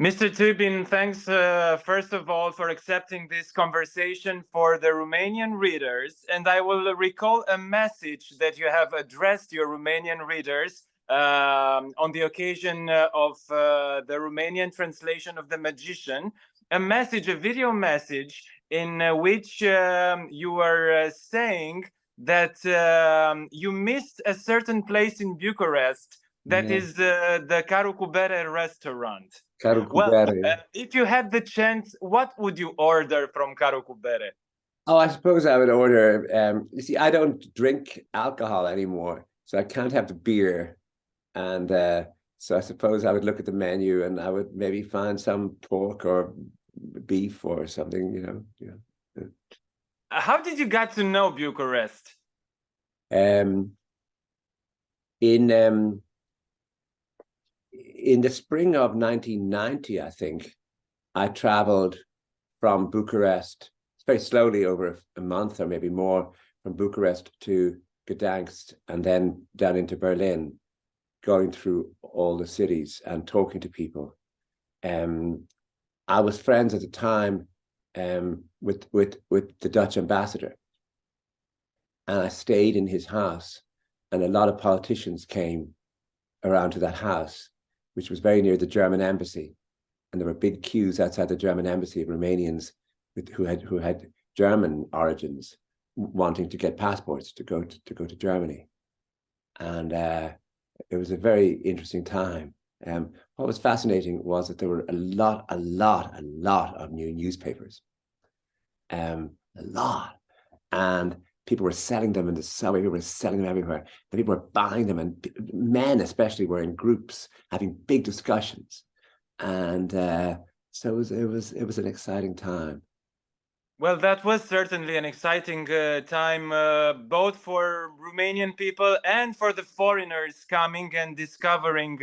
Mr. Tóibín, thanks first of all for accepting this conversation for the Romanian readers. And I will recall a message that you have addressed your Romanian readers on the occasion of the Romanian translation of The Magician, a message, a video message in which you were saying that you missed a certain place in Bucharest that is the Caru cu Bere restaurant. Well, if you had the chance, what would you order from Caru cu Bere? Oh, I suppose I would order, you see, I don't drink alcohol anymore, so I can't have the beer. And so I suppose I would look at the menu and I would maybe find some pork or beef or something, you know. How did you get to know Bucharest? In the spring of 1990, I think, I traveled from Bucharest, very slowly over a month or maybe more, from Bucharest to Gdansk and then down into Berlin, going through all the cities and talking to people. I was friends at the time with the Dutch ambassador, and I stayed in his house, and a lot of politicians came around to that house, which was very near the German embassy, and there were big queues outside the German embassy of Romanians who had German origins wanting to get passports to go to Germany, and it was a very interesting time. What was fascinating was that there were a lot of new newspapers, a lot, and people were selling them in the subway, people were selling them everywhere, and people were buying them, and men especially were in groups having big discussions, and so it was an exciting time. Well, that was certainly an exciting time, both for Romanian people and for the foreigners coming and discovering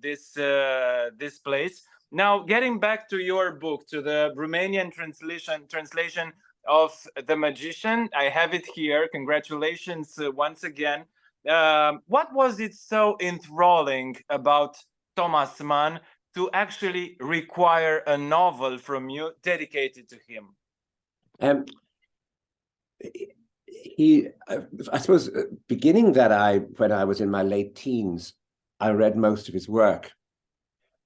this place. Now, getting back to your book, to the Romanian translation of The Magician, I have it here. Congratulations once again. What was it so enthralling about Thomas Mann to actually require a novel from you dedicated to him? I suppose, beginning when I was in my late teens, I read most of his work,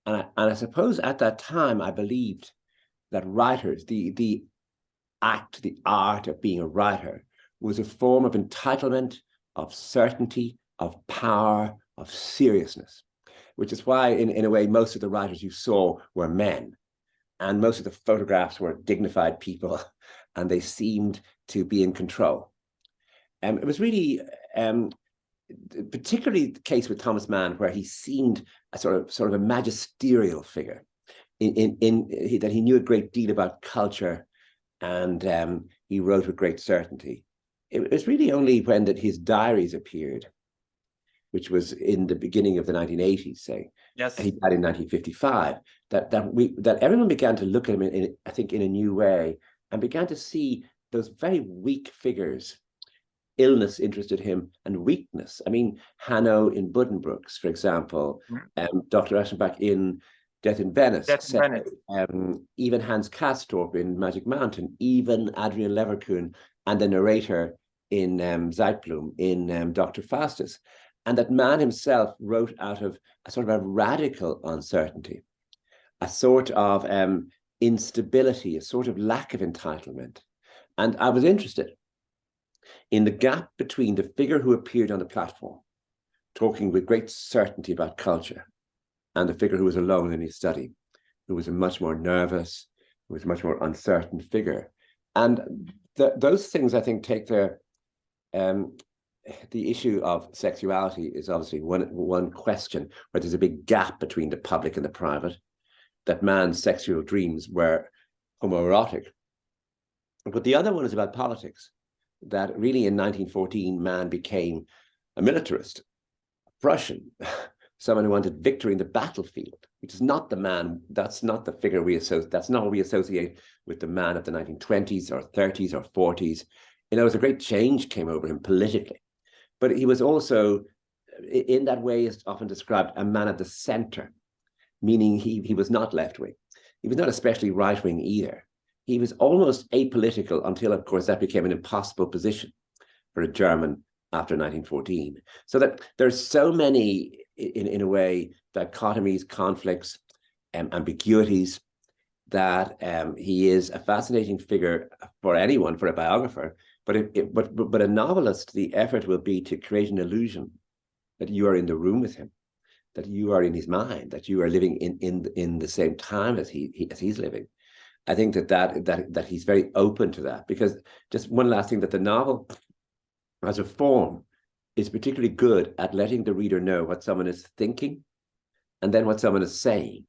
and I suppose at that time I believed that writers, the art of being a writer, was a form of entitlement, of certainty, of power, of seriousness, which is why in a way most of the writers you saw were men, and most of the photographs were dignified people, and they seemed to be in control. It was really particularly the case with Thomas Mann, where he seemed a sort of a magisterial figure, that he knew a great deal about culture, and he wrote with great certainty. It was really only when his diaries appeared, which was in the beginning of the 1980s, say. Yes. He died in 1955, that everyone began to look at him, I think, in a new way, and began to see those very weak figures. Illness interested him, and weakness. I mean, Hanno in Buddenbrooks, for example, Dr. Aschenbach in Death in Venice, even Hans Castorp in Magic Mountain, even Adrian Leverkuhn, and the narrator in Zeitblum, in Dr. Faustus. And that Mann himself wrote out of a sort of a radical uncertainty, a sort of instability, a sort of lack of entitlement. And I was interested in the gap between the figure who appeared on the platform, talking with great certainty about culture, and the figure who was alone in his study, who was a much more nervous, who was a much more uncertain figure. And those things, I think, take their... the issue of sexuality is obviously one question, where there's a big gap between the public and the private, that Mann's sexual dreams were homoerotic. But the other one is about politics, that really in 1914, Mann became a militarist, a Prussian, someone who wanted victory in the battlefield, which is not the man, that's not the figure we associate, that's not what we associate with the man of the 1920s or 30s or 40s. You know, it was a great change came over him politically. But he was also, in that way, is often described, a man at the center, meaning he was not left-wing. He was not especially right-wing either. He was almost apolitical until, of course, that became an impossible position for a German after 1914. So that there's so many, in a way, dichotomies, conflicts, ambiguities, that he is a fascinating figure for anyone, for a biographer. But a novelist, the effort will be to create an illusion that you are in the room with him, that you are in his mind, that you are living in the same time as he's living. I think that he's very open to that, because just one last thing, that the novel as a form is particularly good at letting the reader know what someone is thinking and then what someone is saying,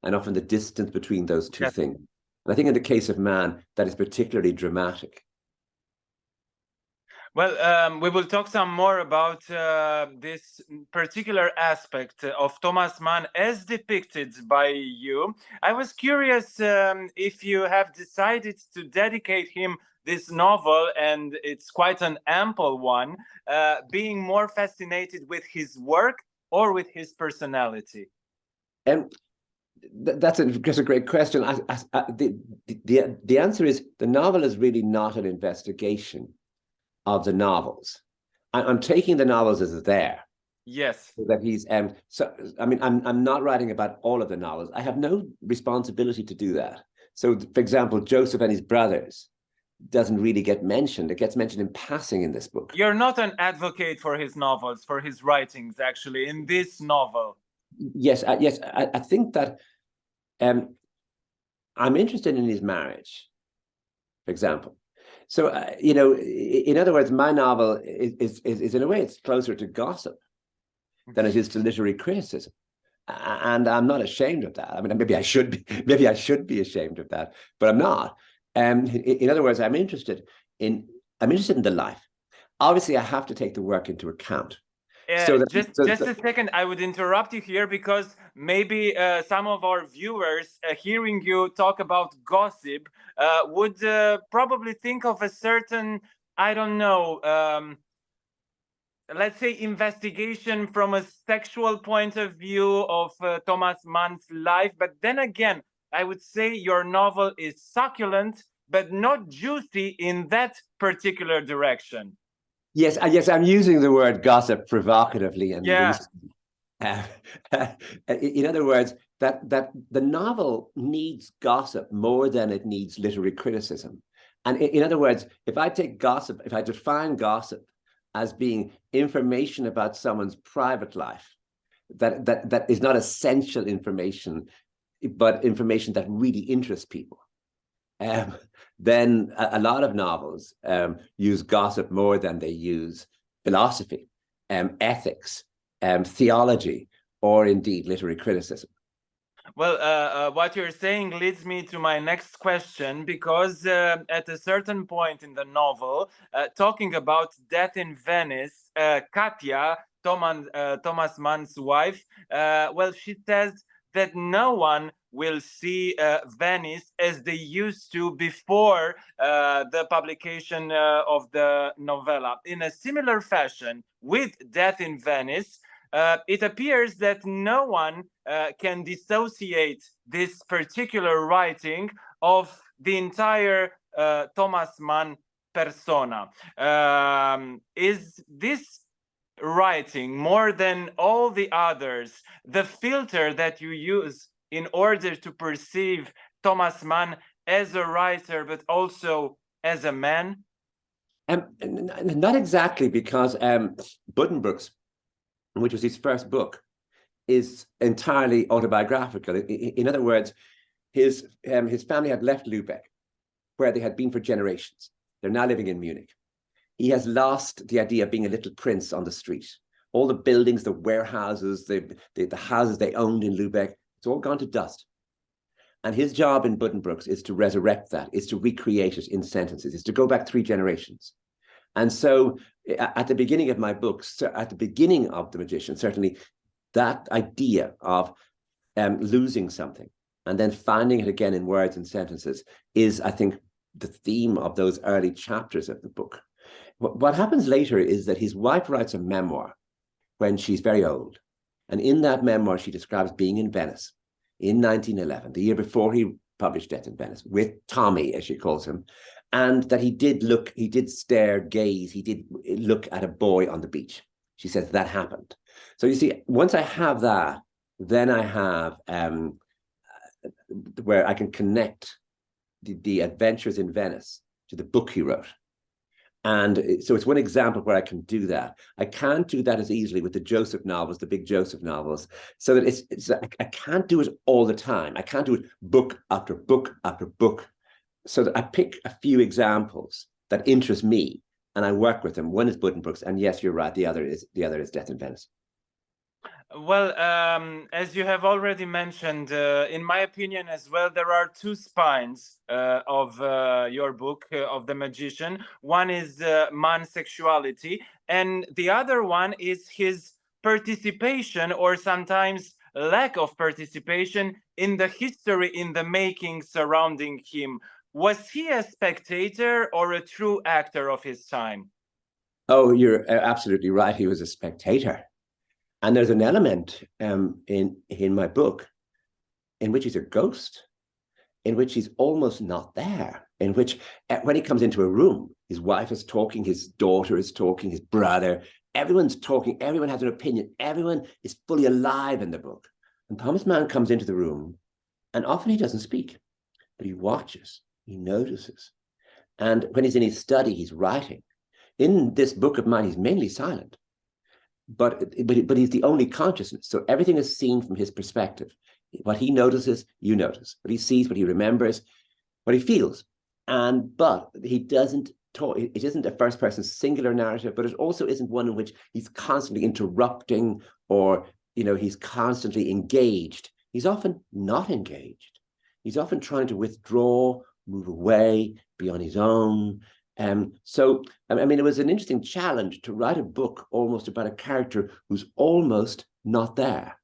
and often the distance between those two things. And I think in the case of Man, that is particularly dramatic. Well, we will talk some more about this particular aspect of Thomas Mann as depicted by you. I was curious if you have decided to dedicate him this novel, and it's quite an ample one, being more fascinated with his work or with his personality. That's a great question. The answer is, the novel is really not an investigation of the novels. I'm taking the novels as there. Yes. So that he's so I mean, I'm not writing about all of the novels. I have no responsibility to do that. So, for example, Joseph and his brothers doesn't really get mentioned. It gets mentioned in passing in this book. You're not an advocate for his novels, for his writings, actually, in this novel. Yes, I think that I'm interested in his marriage, for example. So, you know, in other words, my novel is in a way, it's closer to gossip than it is to literary criticism. And I'm not ashamed of that. I mean, maybe I should be ashamed of that, but I'm not. In other words, I'm interested in the life. Obviously, I have to take the work into account. Just a second, I would interrupt you here, because maybe some of our viewers hearing you talk about gossip would probably think of a certain, I don't know, let's say investigation from a sexual point of view of Thomas Mann's life. But then again, I would say your novel is succulent, but not juicy in that particular direction. Yes, I'm using the word gossip provocatively and loosely. In other words, that the novel needs gossip more than it needs literary criticism. And in other words, if I define gossip as being information about someone's private life, that is not essential information, but information that really interests people, then a lot of novels use gossip more than they use philosophy, ethics, theology, or indeed literary criticism. Well, what you're saying leads me to my next question, because at a certain point in the novel, talking about death in Venice, Katia, Thomas Mann's wife, well, she says that no one will see Venice as they used to before the publication of the novella. In a similar fashion, with Death in Venice, it appears that no one can dissociate this particular writing of the entire Thomas Mann persona. Is this writing, more than all the others, the filter that you use in order to perceive Thomas Mann as a writer, but also as a man? Not exactly, because Buddenbrooks, which was his first book, is entirely autobiographical. In other words, his family had left Lübeck, where they had been for generations. They're now living in Munich. He has lost the idea of being a little prince on the street. All the buildings, the warehouses, the houses they owned in Lübeck, it's all gone to dust. And his job in Buddenbrooks is to resurrect that, is to recreate it in sentences, is to go back 3 generations. And so at the beginning of my books, at the beginning of The Magician, certainly that idea of losing something and then finding it again in words and sentences is, I think, the theme of those early chapters of the book. What happens later is that his wife writes a memoir when she's very old. And in that memoir, she describes being in Venice. in 1911, the year before he published Death in Venice, with Tommy, as she calls him, and that he did gaze, he did look at a boy on the beach. She says that happened. So you see, once I have that, then I have where I can connect the adventures in Venice to the book he wrote. And so it's one example where I can do that. I can't do that as easily with the Joseph novels, the big Joseph novels, so that I can't do it all the time. I can't do it book after book after book. So that I pick a few examples that interest me and I work with them. One is Buddenbrooks, and yes, you're right, the other is Death in Venice. Well, as you have already mentioned, in my opinion as well, there are two spines of your book, of The Magician. One is man's sexuality, and the other one is his participation, or sometimes lack of participation, in the history, in the making surrounding him. Was he a spectator or a true actor of his time? Oh, you're absolutely right. He was a spectator. And there's an element in my book in which he's a ghost, in which he's almost not there, in which when he comes into a room, his wife is talking, his daughter is talking, his brother, everyone's talking, everyone has an opinion, everyone is fully alive in the book. And Thomas Mann comes into the room, and often he doesn't speak, but he watches, he notices. And when he's in his study, he's writing. In this book of mine, he's mainly silent. But he's the only consciousness. So everything is seen from his perspective. What he notices, you notice. What he sees, what he remembers, what he feels. But he doesn't talk. It isn't a first person singular narrative, but it also isn't one in which he's constantly interrupting or, he's constantly engaged. He's often not engaged. He's often trying to withdraw, move away, be on his own. So, I mean, it was an interesting challenge to write a book almost about a character who's almost not there.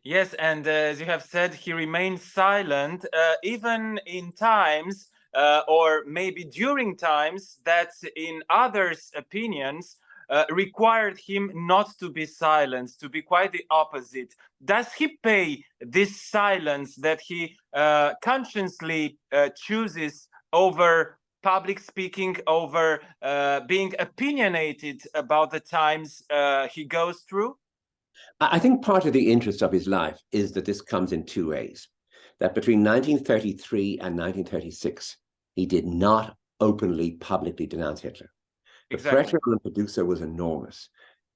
Yes, and as you have said, he remains silent, even in times, or maybe during times that in others' opinions required him not to be silent, to be quite the opposite. Does he pay this silence that he consciously chooses over public speaking, over being opinionated about the times he goes through? I think part of the interest of his life is that this comes in two ways. That between 1933 and 1936, he did not openly, publicly denounce Hitler. The pressure on him to do so was enormous.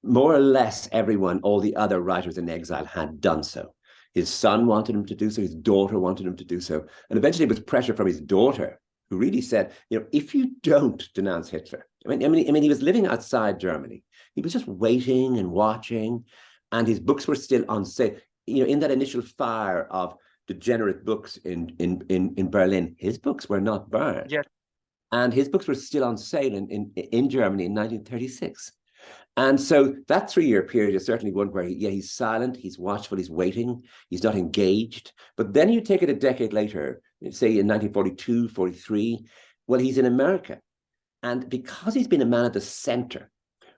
More or less everyone, all the other writers in exile, had done so. His son wanted him to do so, his daughter wanted him to do so, and eventually it was pressure from his daughter, who really said, if you don't denounce Hitler, I mean, he was living outside Germany. He was just waiting and watching, and his books were still on sale. In that initial fire of degenerate books in Berlin, his books were not burned. Yes. And his books were still on sale in Germany in 1936. And so that 3-year period is certainly one where he's silent, he's watchful, he's waiting, he's not engaged. But then you take it a decade later, say in 1942, 43, well, he's in America. And because he's been a man at the center,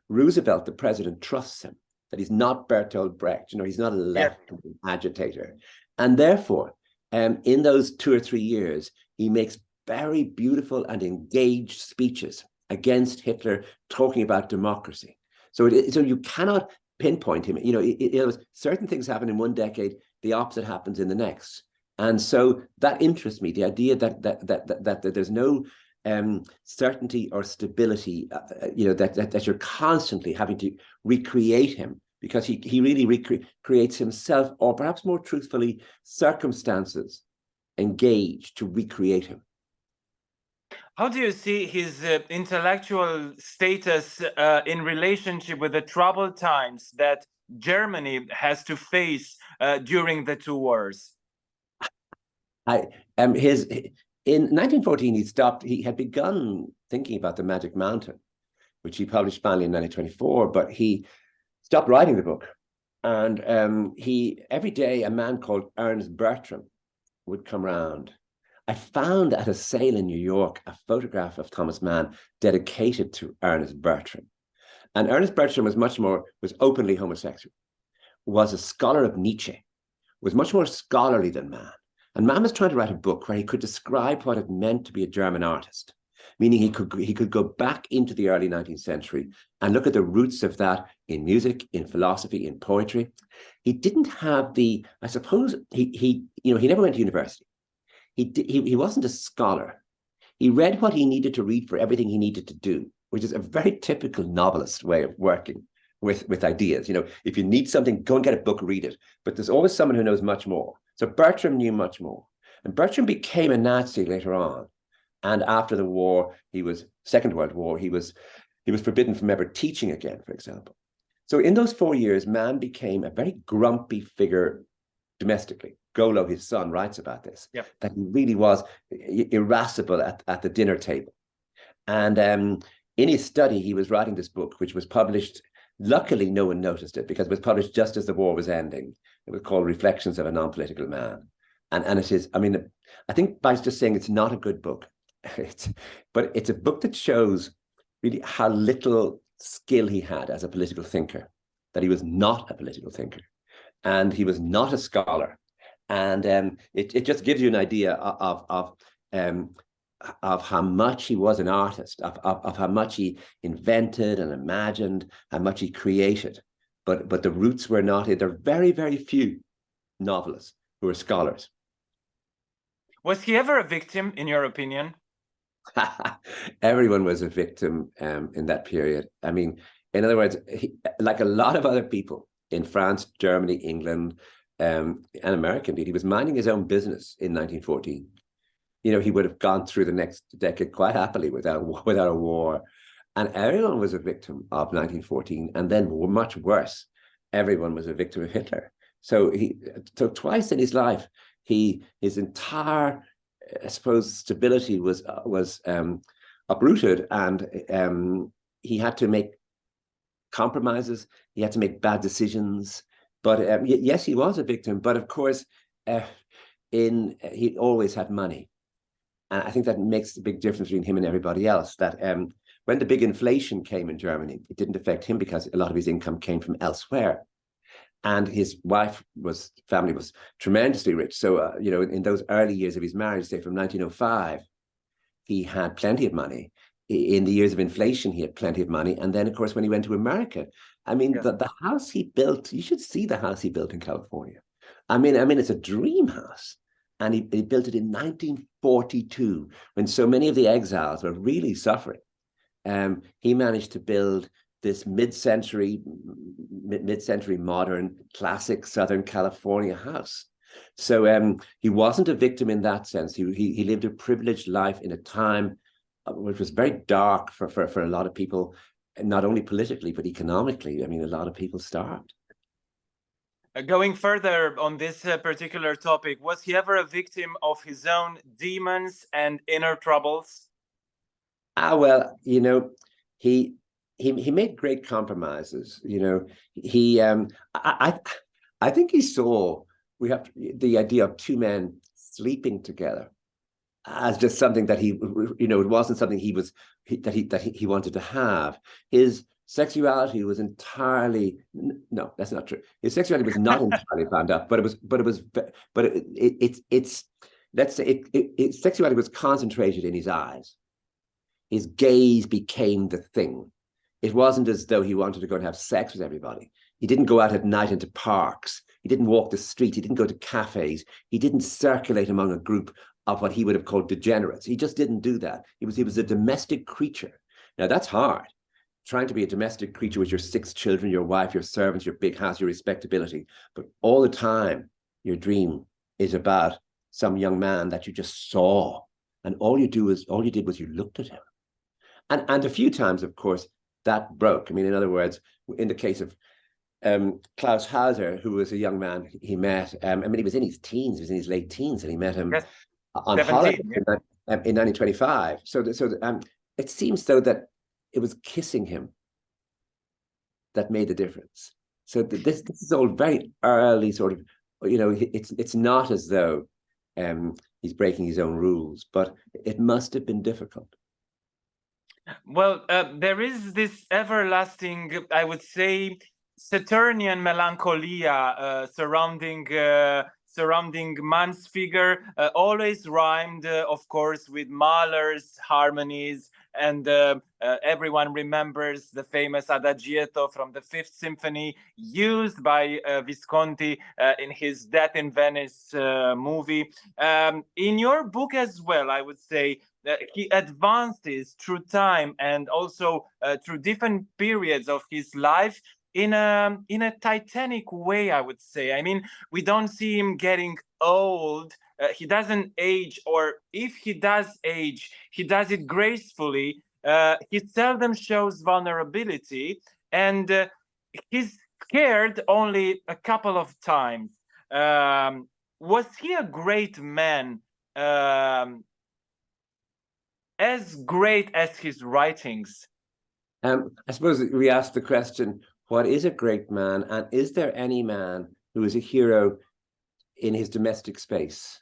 Roosevelt, the president, trusts him, that he's not Bertolt Brecht, he's not a left-wing agitator. And therefore, in those 2 or 3 years, he makes very beautiful and engaged speeches against Hitler, talking about democracy. So you cannot pinpoint him. Certain things happen in one decade, the opposite happens in the next. And so that interests me, the idea that there's no certainty or stability, that you're constantly having to recreate him, because he really recreates himself, or perhaps more truthfully, circumstances engage to recreate him. How do you see his intellectual status in relationship with the troubled times that Germany has to face during the two wars? In 1914, he had begun thinking about The Magic Mountain, which he published finally in 1924, but he stopped writing the book. And every day, a man called Ernest Bertram would come around. I found at a sale in New York a photograph of Thomas Mann dedicated to Ernest Bertram. And Ernest Bertram was openly homosexual, was a scholar of Nietzsche, was much more scholarly than Mann. And Mann was trying to write a book where he could describe what it meant to be a German artist, meaning he could go back into the early 19th century and look at the roots of that in music, in philosophy, in poetry. He didn't have the, I suppose, he never went to university. He wasn't a scholar. He read what he needed to read for everything he needed to do, which is a very typical novelist way of working with ideas. You know, if you need something, go and get a book, read it. But there's always someone who knows much more. So Bertram knew much more. And Bertram became a Nazi later on. And after the war, Second World War, he was forbidden from ever teaching again, for example. So in those 4 years, Mann became a very grumpy figure domestically. Golo, his son, writes about this, that he really was irascible at the dinner table. And in his study, he was writing this book, which was published. Luckily, no one noticed it because it was published just as the war was ending. It was called Reflections of a Non-Political Man. And it is, I mean, I think by just saying it's not a good book, but it's a book that shows really how little skill he had as a political thinker, that he was not a political thinker and he was not a scholar. And it just gives you an idea of how much he was an artist, of how much he invented and imagined, how much he created. But the roots were not in. There are very, very few novelists who are scholars. Was he ever a victim, in your opinion? Everyone was a victim in that period. I mean, in other words, like a lot of other people in France, Germany, England, and America, indeed, he was minding his own business in 1914. You know, he would have gone through the next decade quite happily without a war. And everyone was a victim of 1914. And then much worse, everyone was a victim of Hitler. So twice in his life, his entire, I suppose, stability was uprooted, and he had to make compromises. He had to make bad decisions. But yes, he was a victim. But of course, he always had money. And I think that makes the big difference between him and everybody else, that when the big inflation came in Germany, it didn't affect him because a lot of his income came from elsewhere. And his family was tremendously rich. So, you know, in those early years of his marriage, say from 1905, he had plenty of money. In the years of inflation, he had plenty of money. And then, of course, when he went to America, I mean, the house he built, you should see the house he built in California. I mean, it's a dream house. And he built it in 1942, when so many of the exiles were really suffering. He managed to build this mid-century modern, classic Southern California house. So he wasn't a victim in that sense. He lived a privileged life in a time which was very dark for a lot of people, not only politically, but economically. I mean, a lot of people starved. Going further on this particular topic, was he ever a victim of his own demons and inner troubles? Well, you know, he made great compromises. You know, I think he saw the idea of two men sleeping together as just something that it wasn't something he wanted to have. His sexuality was entirely, no, that's not true. His sexuality was not entirely bound up, sexuality was concentrated in his eyes. His gaze became the thing. It wasn't as though he wanted to go and have sex with everybody. He didn't go out at night into parks. He didn't walk the street. He didn't go to cafes. He didn't circulate among a group of what he would have called degenerates. He just didn't do that. He was a domestic creature. Now, that's hard. Trying to be a domestic creature with your 6 children, your wife, your servants, your big house, your respectability. But all the time, your dream is about some young man that you just saw. And all you did was you looked at him. And a few times, of course, that broke. I mean, in other words, in the case of Klaus Hauser, who was a young man he met, I mean, he was in his teens, he was in his late teens, and he met him on 17, holiday in 1925. So it seems though that it was kissing him that made the difference. So this is all very early sort of, you know, it's not as though he's breaking his own rules, but it must have been difficult. Well, there is this everlasting, I would say, Saturnian melancholia surrounding Mann's figure always rhymed, of course, with Mahler's harmonies, and everyone remembers the famous adagietto from the Fifth Symphony used by Visconti in his Death in Venice movie. In your book as well, I would say, he advances through time and also through different periods of his life in a titanic way, I would say. I mean, we don't see him getting old. He doesn't age, or if he does age, he does it gracefully. He seldom shows vulnerability, and he's scared only a couple of times. Was he a great man? As great as his writings? I suppose we ask the question, what is a great man? And is there any man who is a hero in his domestic space?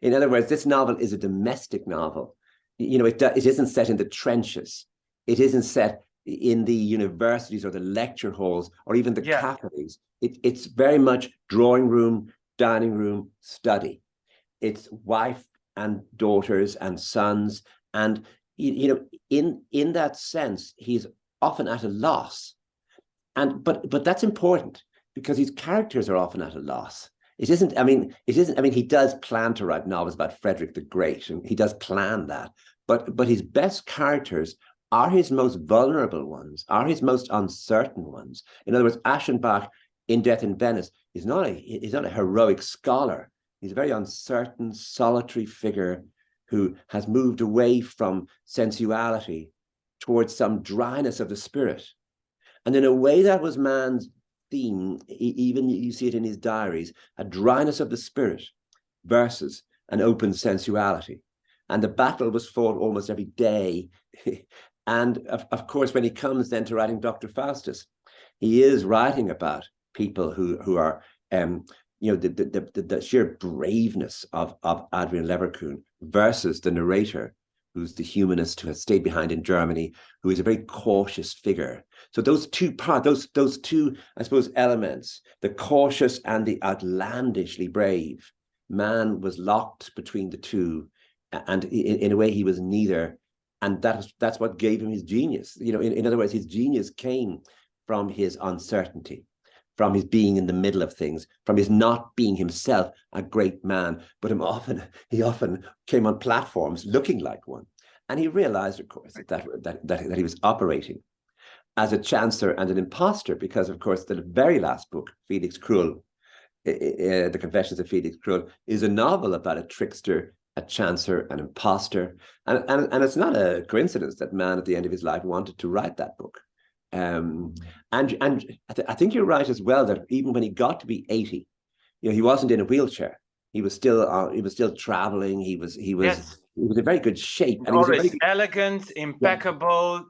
In other words, this novel is a domestic novel. You know, it isn't set in the trenches. It isn't set in the universities or the lecture halls or even the cafes. It's very much drawing room, dining room, study. It's wife and daughters and sons. And, you know, in that sense, he's often at a loss. But that's important because his characters are often at a loss. He does plan to write novels about Frederick the Great, and he does plan that. But his best characters are his most vulnerable ones, are his most uncertain ones. In other words, Aschenbach in Death in Venice is not a heroic scholar. He's a very uncertain, solitary figure who has moved away from sensuality towards some dryness of the spirit. And in a way, that was Mann's theme. Even you see it in his diaries, a dryness of the spirit versus an open sensuality. And the battle was fought almost every day. And of course, when he comes then to writing Dr. Faustus, he is writing about people who are, you know, the sheer braveness of Adrian Leverkuhn versus the narrator, who's the humanist who has stayed behind in Germany, who is a very cautious figure. So those two parts, those two, I suppose, elements, the cautious and the outlandishly brave, Mann was locked between the two, and in a way he was neither. And that's what gave him his genius. You know, in other words, his genius came from his uncertainty, from his being in the middle of things, from his not being himself a great man, but he often came on platforms looking like one. And he realized, of course, that he was operating as a chancer and an imposter, because, of course, the very last book, Felix Krull, The Confessions of Felix Krull, is a novel about a trickster, a chancer, an imposter. And it's not a coincidence that Mann, at the end of his life, wanted to write that book. And I think you're right as well, that even when he got to be 80, you know, he wasn't in a wheelchair. He was still traveling. He was in very good shape. And always elegant, impeccable,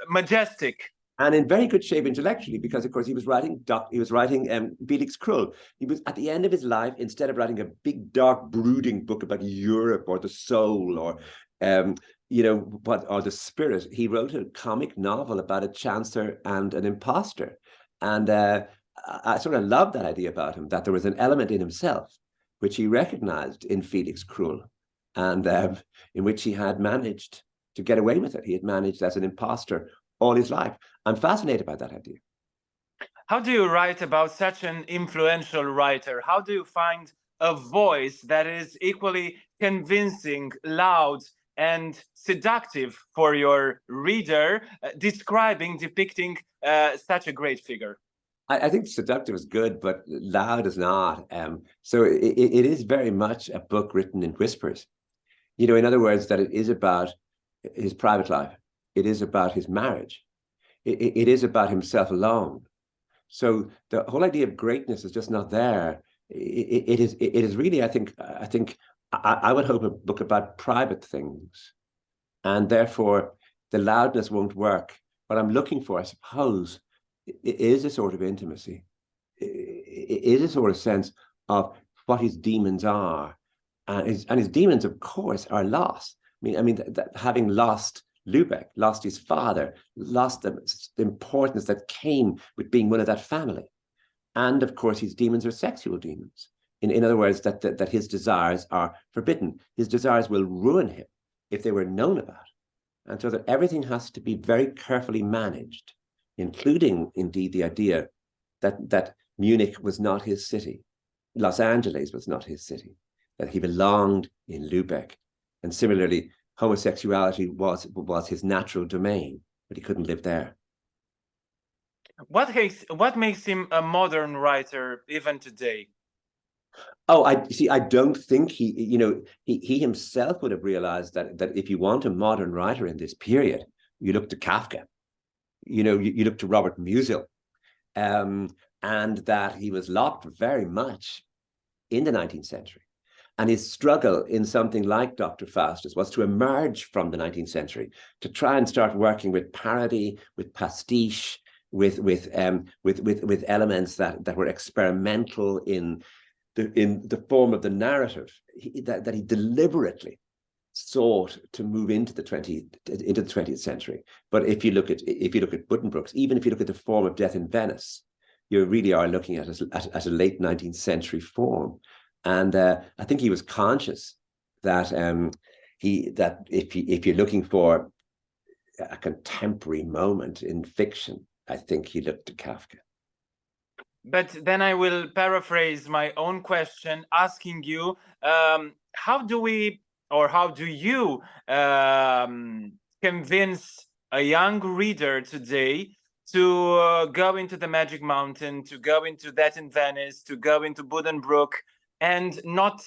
majestic. And in very good shape intellectually, because of course he was writing Felix Krull. He was at the end of his life, instead of writing a big dark brooding book about Europe or the soul or or the spirit, he wrote a comic novel about a chancer and an imposter. And I sort of love that idea about him, that there was an element in himself which he recognized in Felix Krull, and in which he had managed to get away with it. He had managed as an imposter all his life. I'm fascinated by that idea. How do you write about such an influential writer? How do you find a voice that is equally convincing, loud, and seductive for your reader, depicting such a great figure? I think seductive is good, but loud is not. So it is very much a book written in whispers. You know, in other words, that it is about his private life. It is about his marriage. It is about himself alone. So the whole idea of greatness is just not there. It is really, I think I would hope, a book about private things, and therefore the loudness won't work. What I'm looking for, I suppose, is a sort of intimacy. It is a sort of sense of what his demons are, and his demons, of course, are loss. I mean that having lost Lübeck, lost his father, lost the importance that came with being one of that family. And of course, his demons are sexual demons. In other words, that his desires are forbidden. His desires will ruin him if they were known about. And so that everything has to be very carefully managed, including indeed the idea that Munich was not his city, Los Angeles was not his city, that he belonged in Lübeck. And similarly, homosexuality was his natural domain, but he couldn't live there. What makes him a modern writer even today? Oh, I don't think he himself would have realized that if you want a modern writer in this period, you look to Kafka, you look to Robert Musil, and that he was locked very much in the 19th century. And his struggle in something like Dr. Faustus was to emerge from the 19th century, to try and start working with parody, with pastiche, with elements that were experimental in the form of the narrative, that he deliberately sought to move into the 20th century. But if you look at Buddenbrooks, even if you look at the form of Death in Venice, you really are looking at a late 19th century form. And I think he was conscious that if you're looking for a contemporary moment in fiction, I think he looked to Kafka. But then I will paraphrase my own question, asking you, how do you convince a young reader today to go into the Magic Mountain, to go into That in Venice, to go into Buddenbrook, and not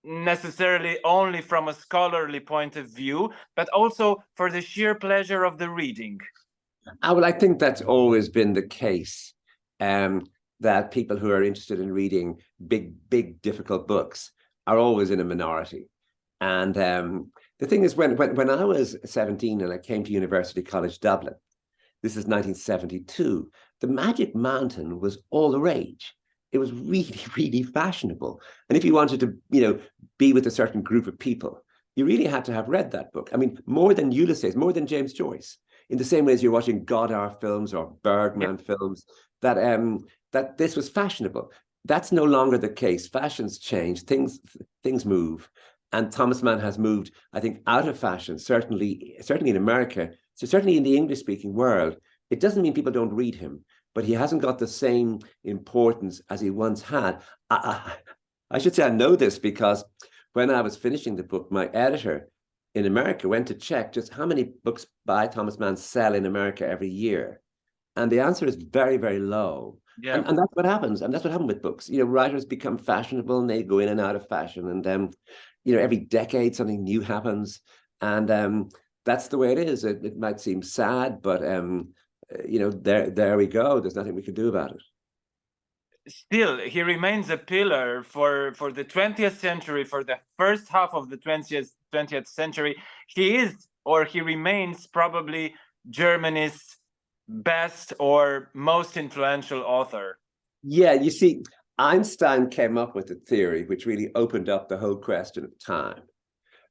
necessarily only from a scholarly point of view, but also for the sheer pleasure of the reading? Well, I think that's always been the case, that people who are interested in reading big, difficult books are always in a minority. And the thing is, when I was 17 and I came to University College Dublin, this is 1972, the Magic Mountain was all the rage. It was really, really fashionable. And if you wanted to, be with a certain group of people, you really had to have read that book. I mean, more than Ulysses, more than James Joyce, in the same way as you're watching Godard films or Bergman films, that this was fashionable. That's no longer the case. Fashions change, things move. And Thomas Mann has moved, I think, out of fashion, certainly in America, so certainly in the English-speaking world. It doesn't mean people don't read him, but he hasn't got the same importance as he once had. I should say I know this because when I was finishing the book, my editor in America went to check just how many books by Thomas Mann sell in America every year. And the answer is very, very low. Yeah. And that's what happens. And that's what happened with books. Writers become fashionable and they go in and out of fashion. And, every decade something new happens. And that's the way it is. It might seem sad, but, there we go. There's nothing we can do about it. Still, he remains a pillar for the 20th century, for the first half of the 20th century. He remains probably Germany's best or most influential author. Yeah, you see, Einstein came up with a theory which really opened up the whole question of time.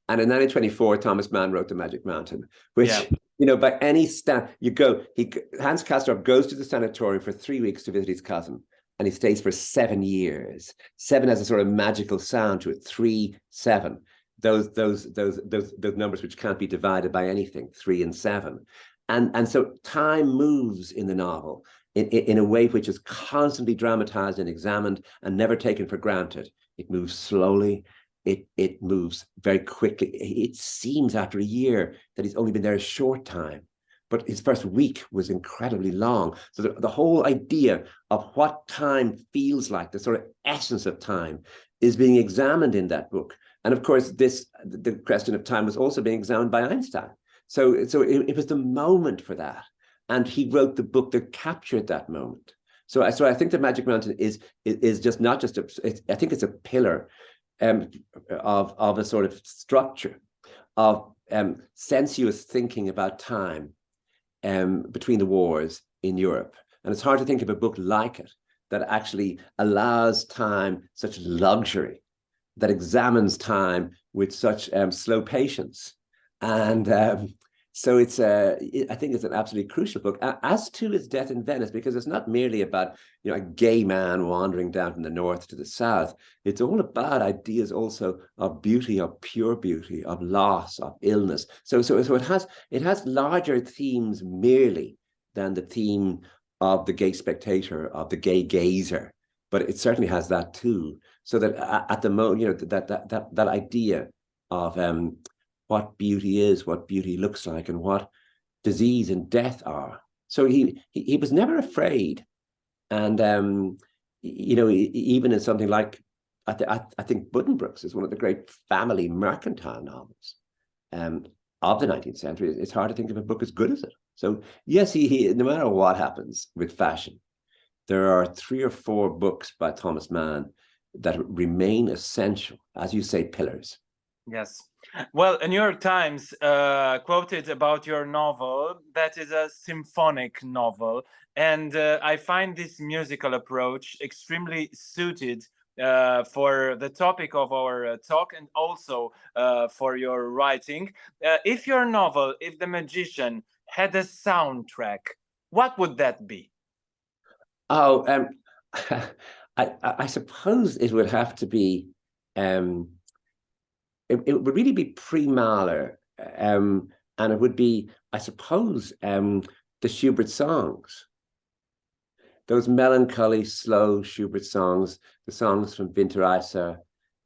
And in 1924, Thomas Mann wrote The Magic Mountain, which, by any Hans Castorp goes to the sanatorium for 3 weeks to visit his cousin, and he stays for 7 years. 7 has a sort of magical sound to it. 3, 7. Those numbers which can't be divided by anything. 3 and 7. And so time moves in the novel in a way which is constantly dramatized and examined and never taken for granted. It moves slowly. It moves very quickly. It seems after a year that he's only been there a short time, but his first week was incredibly long. So the whole idea of what time feels like, the sort of essence of time, is being examined in that book. And of course, the question of time was also being examined by Einstein. So it was the moment for that. And he wrote the book that captured that moment. So I think The Magic Mountain is just not just I think it's a pillar of a sort of structure of sensuous thinking about time between the wars in Europe. And it's hard to think of a book like it that actually allows time such luxury, that examines time with such slow patience. And So I think it's an absolutely crucial book, as to is Death in Venice, because it's not merely about, you know, a gay man wandering down from the north to the south. It's all about ideas also of beauty, of pure beauty, of loss, of illness. So it has larger themes merely than the theme of the gay spectator, of the gay gazer, but it certainly has that too. So that at the moment, you know, that idea of what beauty is, what beauty looks like, and what disease and death are. So he was never afraid, and you know, even in something like I think Buddenbrooks is one of the great family mercantile novels of the 19th century. It's hard to think of a book as good as it. So yes, he no matter what happens with fashion, there are 3 or 4 books by Thomas Mann that remain essential, as you say, pillars. Yes. Well, a New York Times quoted about your novel that is a symphonic novel. And I find this musical approach extremely suited for the topic of our talk, and also for your writing. If your novel, if The Magician, had a soundtrack, what would that be? Oh, I suppose it would have to be it would really be pre-Mahler, and it would be, I suppose, the Schubert songs, those melancholy, slow Schubert songs, the songs from Winterreise,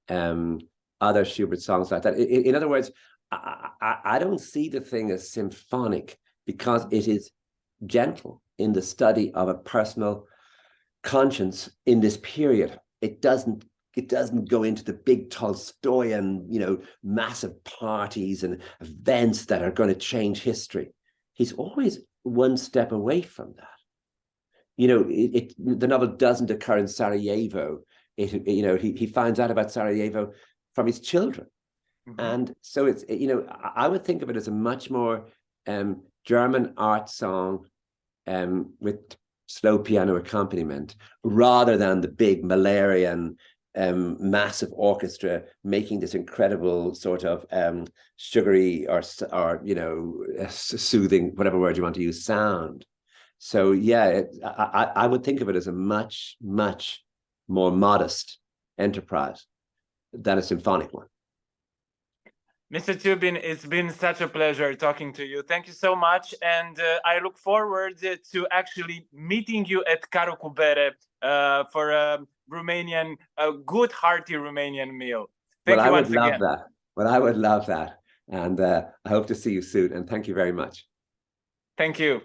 other Schubert songs like that. In other words, I don't see the thing as symphonic because it is gentle in the study of a personal conscience in this period. It doesn't go into the big Tolstoyan, you know, massive parties and events that are going to change history. He's always one step away from that. You know, the novel doesn't occur in Sarajevo. You know, he finds out about Sarajevo from his children. Mm-hmm. And so it's, you know, I would think of it as a much more German art song with slow piano accompaniment, rather than the big Mahlerian massive orchestra making this incredible sort of sugary or you know, soothing, whatever word you want to use, sound. So yeah, I would think of it as a much more modest enterprise than a symphonic one. Mr. Tóibín, it's been such a pleasure talking to you. Thank you so much. And I look forward to actually meeting you at Carocubere for a good hearty Romanian meal. Thank you once again. Love that. Well, I would love that. And I hope to see you soon. And thank you very much. Thank you.